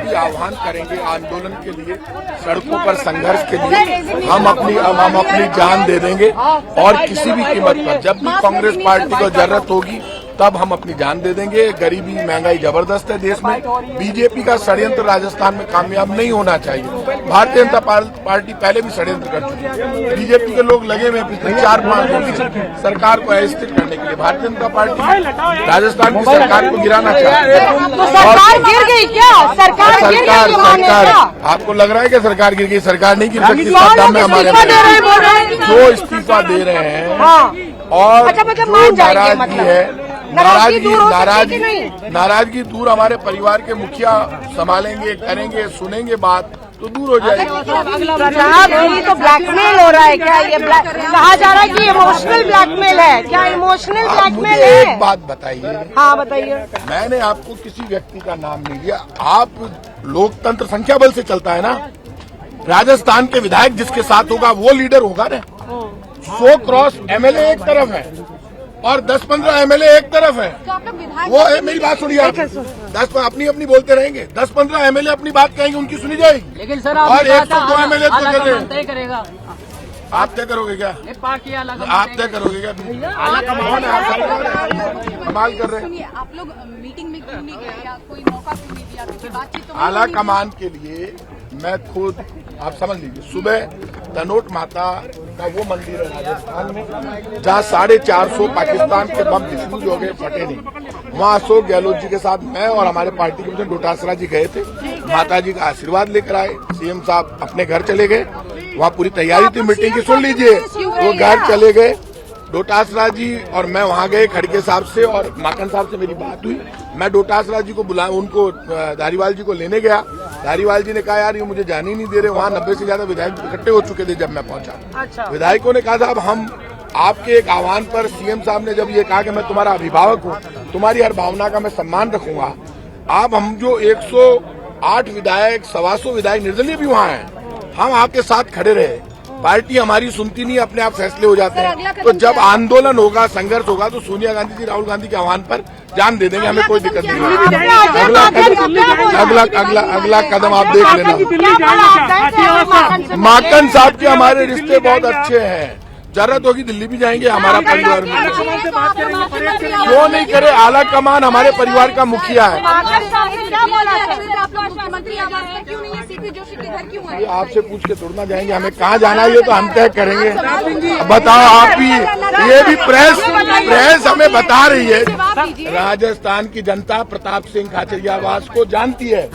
भी आह्वान करेंगे आंदोलन के लिए, सड़कों पर संघर्ष के लिए, हम अपनी जान दे देंगे और किसी भी कीमत पर जब भी कांग्रेस पार्टी को जरूरत होगी तब हम अपनी जान दे देंगे। गरीबी महंगाई जबरदस्त है देश में, बीजेपी का षड्यंत्र राजस्थान में कामयाब नहीं होना चाहिए। भारतीय जनता पार्टी पहले भी षड्यंत्र कर चुकी है, बीजेपी के लोग लगे हुए पिछले 4-5 दिन से सरकार को अस्थिर करने के लिए। भारतीय जनता पार्टी राजस्थान की सरकार को गिराना चाहती है। तो सरकार गिर गई क्या? सरकार आपको लग रहा है कि सरकार गिर गई? सरकार नहीं गिर सकती। सत्ता में हमारे जो इस्तीफा दे रहे हैं और जो नाराजगी है, नाराजगी दूर, हमारे परिवार के मुखिया संभालेंगे, करेंगे, सुनेंगे बात तो दूर हो जाएगी। ये तो ब्लैकमेल हो रहा है क्या? ये कहा जा रहा है कि इमोशनल ब्लैकमेल है क्या? इमोशनल ब्लैकमेल है? एक बात बताइए। हाँ बताइए। मैंने आपको किसी व्यक्ति का नाम नहीं लिया। आप लोकतंत्र संख्या बल से चलता है ना। राजस्थान के विधायक जिसके साथ होगा वो लीडर होगा ना। 100 क्रॉस एमएलए एक तरफ है और 10-15 एमएलए एक तरफ है। वो मेरी बात सुनिए आप। 10 अपनी बोलते रहेंगे, 10-15 एमएलए अपनी बात कहेंगे, उनकी सुनी जाएगी। लेकिन सर और 102 एमएलए तो तय करेगा। आप तय करोगे क्या? पार्टी अलग आप तय करोगे क्या? कमाल कर रहे हैं। आप लोग मीटिंग में क्यों नहीं गए या कोई मौका क्यों नहीं दिया? क्योंकि बातचीत तो आला कमान के लिए मैं खुद, आप समझ लीजिए, सुबह तनोट माता का वो मंदिर है राजस्थान में जहाँ 450 पाकिस्तान के बम डिफ्यूज हो गए, फटे नहीं। वहाँ अशोक गहलोत जी के साथ मैं और हमारे पार्टी के मित्र डोटासरा जी गए थे। माता जी का आशीर्वाद लेकर आए। सीएम साहब अपने घर चले गए, वहाँ पूरी तैयारी थी मीटिंग की, सुन लीजिए। वो घर चले गए, डोटासरा जी और मैं वहाँ गए खड़गे साहब से और माकन साहब से मेरी बात हुई। मैं डोटासरा जी को बुला, उनको धारीवाल जी को लेने गया। धारीवाल जी ने कहा यार ये मुझे जाने ही नहीं दे रहे। वहाँ 90 से ज्यादा विधायक इकट्ठे हो चुके थे जब मैं पहुंचा। विधायकों ने कहा साहब हम आपके एक आह्वान पर, सीएम साहब ने जब ये कहा कि मैं तुम्हारा अभिभावक हूँ, तुम्हारी हर भावना का मैं सम्मान रखूंगा। आप हम जो 108 विधायक, 125 विधायक निर्दलीय भी वहाँ हैं, हम आपके साथ खड़े रहे। पार्टी हमारी सुनती नहीं, अपने आप फैसले हो जाते हैं। तो जब आंदोलन होगा, संघर्ष होगा तो सोनिया गांधी जी, राहुल गांधी के आह्वान पर जान दे देंगे, हमें कोई दिक्कत नहीं है। अगला कदम आप देख लेना। माकन साहब के हमारे रिश्ते बहुत अच्छे हैं, जरूरत होगी दिल्ली भी जाएंगे। हमारा परिवार में क्यों नहीं करे? आला कमान हमारे परिवार का मुखिया है। ये आपसे पूछ के तोड़ना जाएंगे, हमें कहाँ जाना है ये तो हम तय करेंगे। बताओ आप ही, ये भी प्रेस हमें बता रही है। राजस्थान की जनता प्रताप सिंह खाचरियावास को जानती है।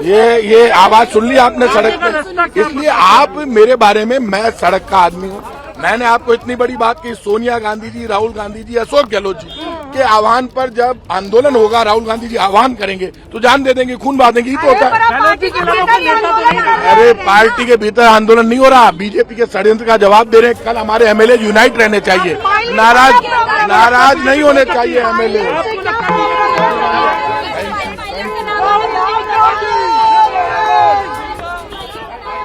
ये ये आवाज सुन ली आपने सड़क पे। इसलिए आप मेरे बारे में, मैं सड़क का आदमी हूँ। मैंने आपको इतनी बड़ी बात की, सोनिया गांधी जी, राहुल गांधी जी, अशोक गहलोत जी के आह्वान पर जब आंदोलन होगा, राहुल गांधी जी आह्वान करेंगे तो जान दे देंगे, खून बहा देंगे। ये तो होता है। अरे पार्टी के भीतर आंदोलन नहीं हो रहा, बीजेपी के षड्यंत्र का जवाब दे रहे हैं। कल हमारे एमएलए यूनाइट रहने चाहिए, नाराज नहीं होने चाहिए एमएलए।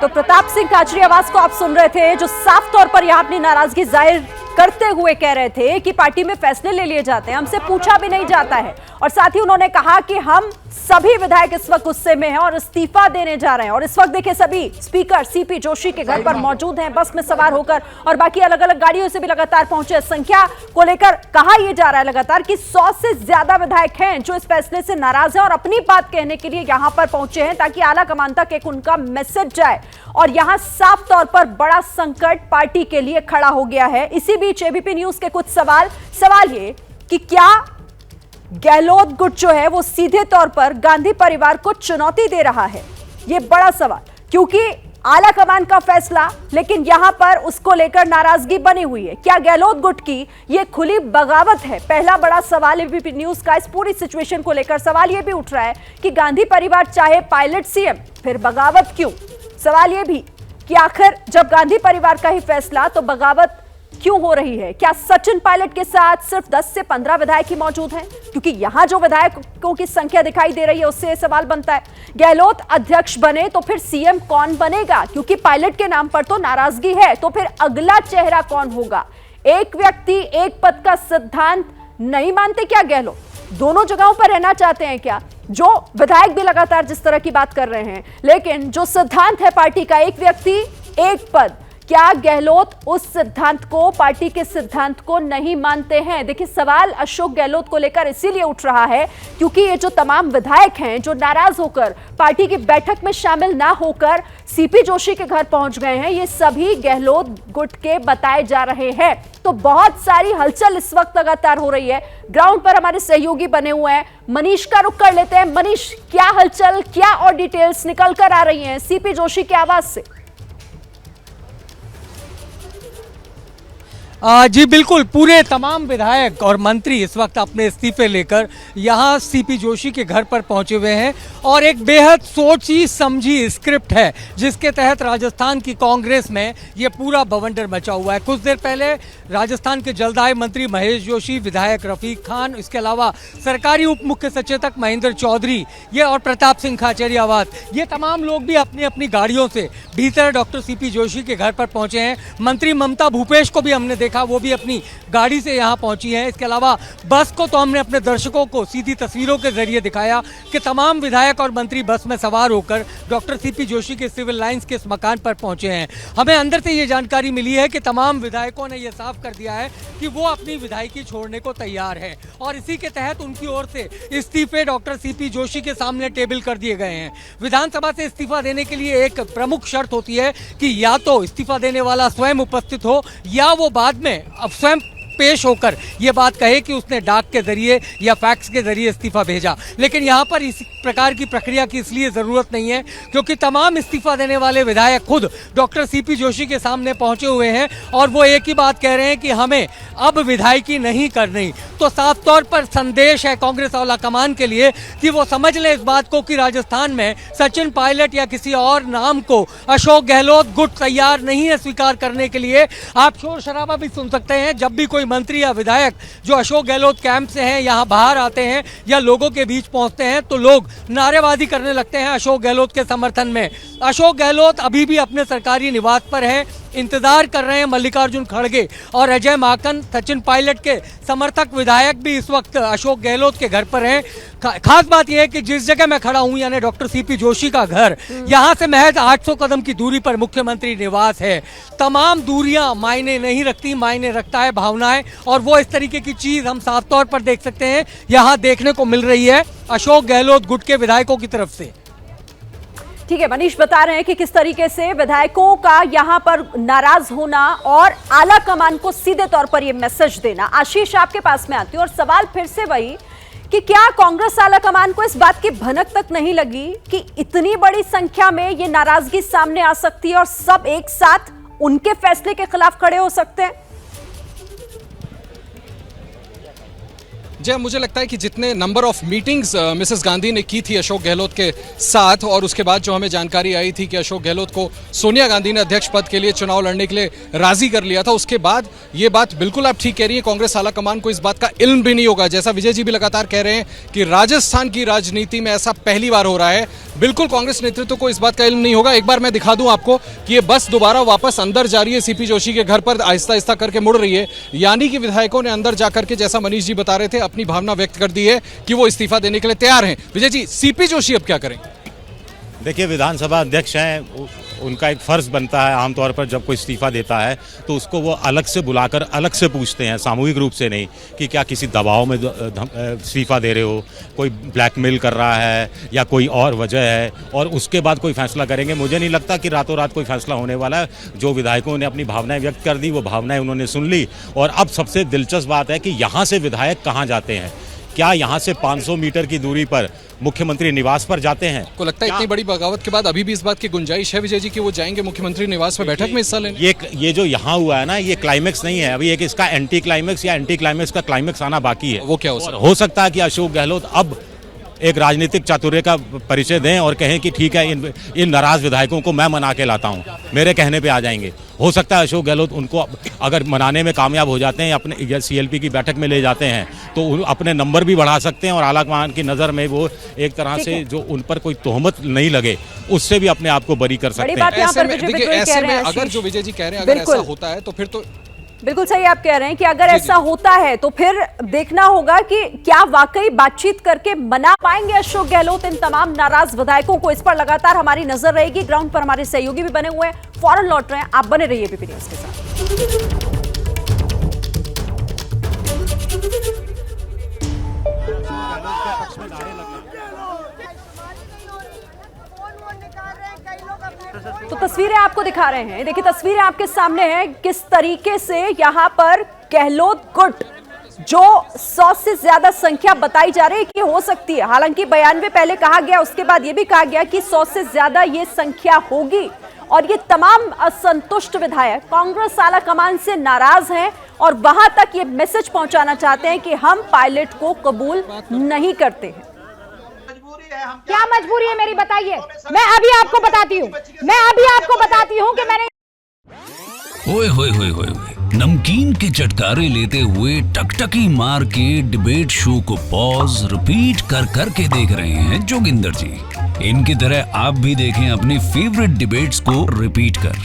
तो प्रताप सिंह खाचरियावास को आप सुन रहे थे, जो साफ तौर पर यहाँ अपनी नाराजगी जाहिर करते हुए कह रहे थे कि पार्टी में फैसले ले लिए जाते हैं, हमसे पूछा भी नहीं जाता है। और साथ ही उन्होंने कहा कि हम सभी विधायक इस वक्त गुस्से में हैं और इस्तीफा देने जा रहे हैं। और इस वक्त देखिए सभी स्पीकर सीपी जोशी के घर पर मौजूद हैं, बस में सवार होकर, और बाकी अलग अलग गाड़ियों से भी लगातार पहुंचे। संख्या को लेकर कहा यह जा रहा है लगातार कि 100 से ज्यादा विधायक हैं जो इस फैसले से नाराज हैं और अपनी बात कहने के लिए यहां पर पहुंचे हैं ताकि आला कमान तक एक उनका मैसेज जाए। और यहां साफ तौर पर बड़ा संकट पार्टी के लिए खड़ा हो गया है। इसी बीच एबीपी न्यूज के कुछ सवाल ये कि क्या गहलोत गुट जो है वो सीधे तौर पर गांधी परिवार को चुनौती दे रहा है? ये बड़ा सवाल, क्योंकि आला कमान का फैसला, लेकिन यहां पर उसको लेकर नाराजगी बनी हुई है। क्या गहलोत गुट की ये खुली बगावत है? पहला बड़ा सवाल एबीपी न्यूज का इस पूरी सिचुएशन को लेकर। सवाल यह भी उठ रहा है कि गांधी परिवार चाहे पायलट सीएम, फिर बगावत क्यों? सवाल यह भी कि आखिर जब गांधी परिवार का ही फैसला, तो बगावत क्यों हो रही है? क्या सचिन पायलट के साथ सिर्फ 10 से 15 विधायक ही मौजूद हैं? क्योंकि यहां जो विधायकों की संख्या दिखाई दे रही है उससे सवाल बनता है, गहलोत अध्यक्ष बने तो फिर सीएम कौन बनेगा? क्योंकि पायलट के नाम पर तो नाराजगी है, तो फिर अगला चेहरा कौन होगा? एक व्यक्ति एक पद का सिद्धांत नहीं मानते क्या गहलोत? दोनों जगहों पर रहना चाहते हैं क्या? जो विधायक भी लगातार जिस तरह की बात कर रहे हैं, लेकिन जो सिद्धांत है पार्टी का, एक व्यक्ति एक पद, क्या गहलोत उस सिद्धांत को, पार्टी के सिद्धांत को नहीं मानते हैं? देखिए, सवाल अशोक गहलोत को लेकर इसीलिए उठ रहा है क्योंकि ये जो तमाम विधायक हैं जो नाराज होकर पार्टी की बैठक में शामिल ना होकर सीपी जोशी के घर पहुंच गए हैं, ये सभी गहलोत गुट के बताए जा रहे हैं। तो बहुत सारी हलचल इस वक्त लगातार हो रही है। ग्राउंड पर हमारे सहयोगी बने हुए हैं, मनीष का रुख कर लेते हैं। मनीष, क्या हलचल, क्या और डिटेल्स निकल कर आ रही हैं सीपी जोशी की आवाज से? जी बिल्कुल, पूरे तमाम विधायक और मंत्री इस वक्त अपने इस्तीफे लेकर यहाँ सीपी जोशी के घर पर पहुंचे हुए हैं और एक बेहद सोची समझी स्क्रिप्ट है जिसके तहत राजस्थान की कांग्रेस में ये पूरा बवंडर मचा हुआ है। कुछ देर पहले राजस्थान के जलदाय मंत्री महेश जोशी, विधायक रफीक खान, इसके अलावा सरकारी उप मुख्य सचेतक महेंद्र चौधरी, ये और प्रताप सिंह खाचरियावास, ये तमाम लोग भी अपनी अपनी गाड़ियों से भीतर डॉक्टर सीपी जोशी के घर पर पहुंचे हैं। मंत्री ममता भूपेश को भी हमने देखा, वो भी अपनी गाड़ी से यहाँ पहुंची हैं। इसके अलावा बस को तो हमने अपने दर्शकों को सीधी तस्वीरों के जरिए दिखाया कि तमाम विधायक और मंत्री बस में सवार होकर डॉक्टर सीपी जोशी के सिविल लाइंस के इस मकान पर पहुंचे हैं। हमें अंदर से ये जानकारी मिली है कि तमाम विधायकों ने यह साफ कर दिया है कि वो अपनी विधायकी छोड़ने को तैयार है और इसी के तहत उनकी ओर से इस्तीफे डॉक्टर सीपी जोशी के सामने टेबल कर दिए गए हैं। विधानसभा से इस्तीफा देने के लिए एक प्रमुख शर्त होती है कि या तो इस्तीफा देने वाला स्वयं उपस्थित हो या वो बाद में अब स्वयं पेश होकर ये बात कहे कि उसने डाक के जरिए या फैक्स के जरिए इस्तीफा भेजा। लेकिन यहाँ पर इस प्रकार की प्रक्रिया की इसलिए ज़रूरत नहीं है क्योंकि तमाम इस्तीफा देने वाले विधायक खुद डॉक्टर सीपी जोशी के सामने पहुंचे हुए हैं और वो एक ही बात कह रहे हैं कि हमें अब विधायकी नहीं करनी। तो साफ तौर पर संदेश है कांग्रेस आला कमान के लिए कि वो समझ लें इस बात को कि राजस्थान में सचिन पायलट या किसी और नाम को अशोक गहलोत गुट तैयार नहीं है स्वीकार करने के लिए। आप शोर शराबा भी सुन सकते हैं जब भी कोई मंत्री या विधायक जो अशोक गहलोत कैंप से हैं यहाँ बाहर आते हैं या लोगों के बीच पहुंचते हैं तो लोग नारेबाजी करने लगते हैं अशोक गहलोत के समर्थन में। अशोक गहलोत अभी भी अपने सरकारी निवास पर हैं, इंतजार कर रहे हैं। मल्लिकार्जुन खड़गे और अजय माकन, सचिन पायलट के समर्थक विधायक भी इस वक्त अशोक गहलोत के घर पर हैं। खास बात यह है कि जिस जगह मैं खड़ा हूं यानी डॉक्टर सीपी जोशी का घर, यहां से महज 800 कदम की दूरी पर मुख्यमंत्री निवास है। तमाम दूरियां मायने नहीं रखती, मायने रखता है भावनाएं, और वो इस तरीके की चीज हम साफ तौर पर देख सकते हैं यहां देखने को मिल रही है अशोक गहलोत गुट के विधायकों की तरफ से। ठीक है, मनीष बता रहे हैं कि किस तरीके से विधायकों का यहां पर नाराज होना और आला कमान को सीधे तौर पर यह मैसेज देना। आशीष, आपके पास में आती हूं और सवाल फिर से वही कि क्या कांग्रेस आला कमान को इस बात की भनक तक नहीं लगी कि इतनी बड़ी संख्या में ये नाराजगी सामने आ सकती है और सब एक साथ उनके फैसले के खिलाफ खड़े हो सकते हैं? जय, मुझे लगता है कि जितने number of meetings Mrs Gandhi ने की थी अशोक गहलोत के साथ और उसके बाद जो हमें जानकारी आई थी कि अशोक गहलोत को सोनिया गांधी ने अध्यक्ष पद के लिए चुनाव लड़ने के लिए राजी कर लिया था, उसके बाद ये बात बिल्कुल आप ठीक कह रही है, कांग्रेस आला कमान को इस बात का इल्म भी नहीं होगा। जैसा विजय जी भी लगातार कह रहे हैं कि राजस्थान की राजनीति में ऐसा पहली बार हो रहा है, बिल्कुल कांग्रेस नेतृत्व को इस बात का इल्म नहीं होगा। एक बार मैं दिखा दूं आपको कि ये बस दोबारा वापस अंदर जा रही है, सीपी जोशी के घर पर आहिस्ता आहिस्ता करके मुड़ रही है, यानी कि विधायकों ने अंदर जाकर के, जैसा मनीष जी बता रहे थे, अपनी भावना व्यक्त कर दी है कि वो इस्तीफा देने के लिए तैयार हैं। विजय जी, सीपी जोशी अब क्या करेंगे? देखिए, विधानसभा अध्यक्ष हैं, उनका एक फ़र्ज बनता है आमतौर पर जब कोई इस्तीफा देता है तो उसको वो अलग से बुलाकर अलग से पूछते हैं, सामूहिक रूप से नहीं कि क्या किसी दबाव में इस्तीफा दे रहे हो, कोई ब्लैकमेल कर रहा है या कोई और वजह है, और उसके बाद कोई फैसला करेंगे। मुझे नहीं लगता कि रातों रात कोई फैसला होने वाला है। जो विधायकों ने अपनी भावनाएं व्यक्त कर दी वो भावनाएं उन्होंने सुन ली, और अब सबसे दिलचस्प बात है कि यहाँ से विधायक कहाँ जाते हैं। क्या यहाँ से 500 मीटर की दूरी पर मुख्यमंत्री निवास पर जाते हैं? को लगता है इतनी बड़ी बगावत के बाद अभी भी इस बात की गुंजाइश है विजय जी कि वो जाएंगे मुख्यमंत्री निवास में बैठक में हिस्सा लेने? ये जो यहाँ हुआ है ना, ये क्लाइमेक्स नहीं है, अभी एक इसका एंटी क्लाइमेक्स या एंटी क्लाइमेक्स का क्लाइमेक्स आना बाकी है। वो क्या हो सकता है कि अशोक गहलोत अब एक राजनीतिक चातुर्य का परिचय दें और कहें कि ठीक है, इन नाराज विधायकों को मैं मना के लाता हूं, मेरे कहने पे आ जाएंगे, हो सकता है अशोक गहलोत उनको अगर मनाने में कामयाब हो जाते हैं, अपने CLP की बैठक में ले जाते हैं, तो अपने नंबर भी बढ़ा सकते हैं और आलाकमान की नज़र में वो एक तरह से जो उन पर कोई तोहमत नहीं लगे उससे भी अपने आप को बरी कर सकते हैं। यहाँ ऐसे पर में विजय देखिए, बिल्कुल ऐसे कह रहे में हैं अगर आशीष। जो विजय जी कह रहे हैं अगर ऐसा बिल्कुल। होता है तो फिर तो बिल्कुल सही आप कह रहे हैं कि अगर ऐसा होता है तो फिर देखना होगा कि क्या वाकई बातचीत करके मना पाएंगे अशोक गहलोत इन तमाम नाराज विधायकों को। इस पर लगातार हमारी नजर रहेगी। ग्राउंड पर हमारे सहयोगी भी बने हुए हैं, फौरन लौट रहे हैं। आप बने रहिए एबीपी न्यूज के साथ। तो तस्वीरें आपको दिखा रहे हैं, देखिए तस्वीरें आपके सामने हैं किस तरीके से यहां पर गहलोत गुट जो 100 से ज्यादा संख्या बताई जा रही है कि हो सकती है, हालांकि 92 पहले कहा गया, उसके बाद यह भी कहा गया कि 100 से ज्यादा ये संख्या होगी। और ये तमाम असंतुष्ट विधायक कांग्रेस आला कमान से नाराज हैं और वहां तक ये मैसेज पहुंचाना चाहते हैं कि हम पायलट को कबूल नहीं करते हैं। क्या मजबूरी है मेरी बताइए, मैं अभी आपको बताती हूँ कि मैंने ओए होए होए होए नमकीन के चटकारे लेते हुए टकटकी मार के डिबेट शो को पॉज रिपीट कर करके देख रहे हैं जोगिंदर जी। इनकी तरह आप भी देखें अपने फेवरेट डिबेट्स को रिपीट कर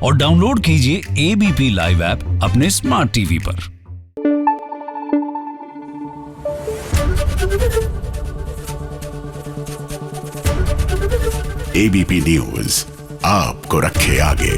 और डाउनलोड कीजिए एबीपी लाइव ऐप अपने स्मार्ट टीवी पर। एबीपी न्यूज आपको रखे आगे।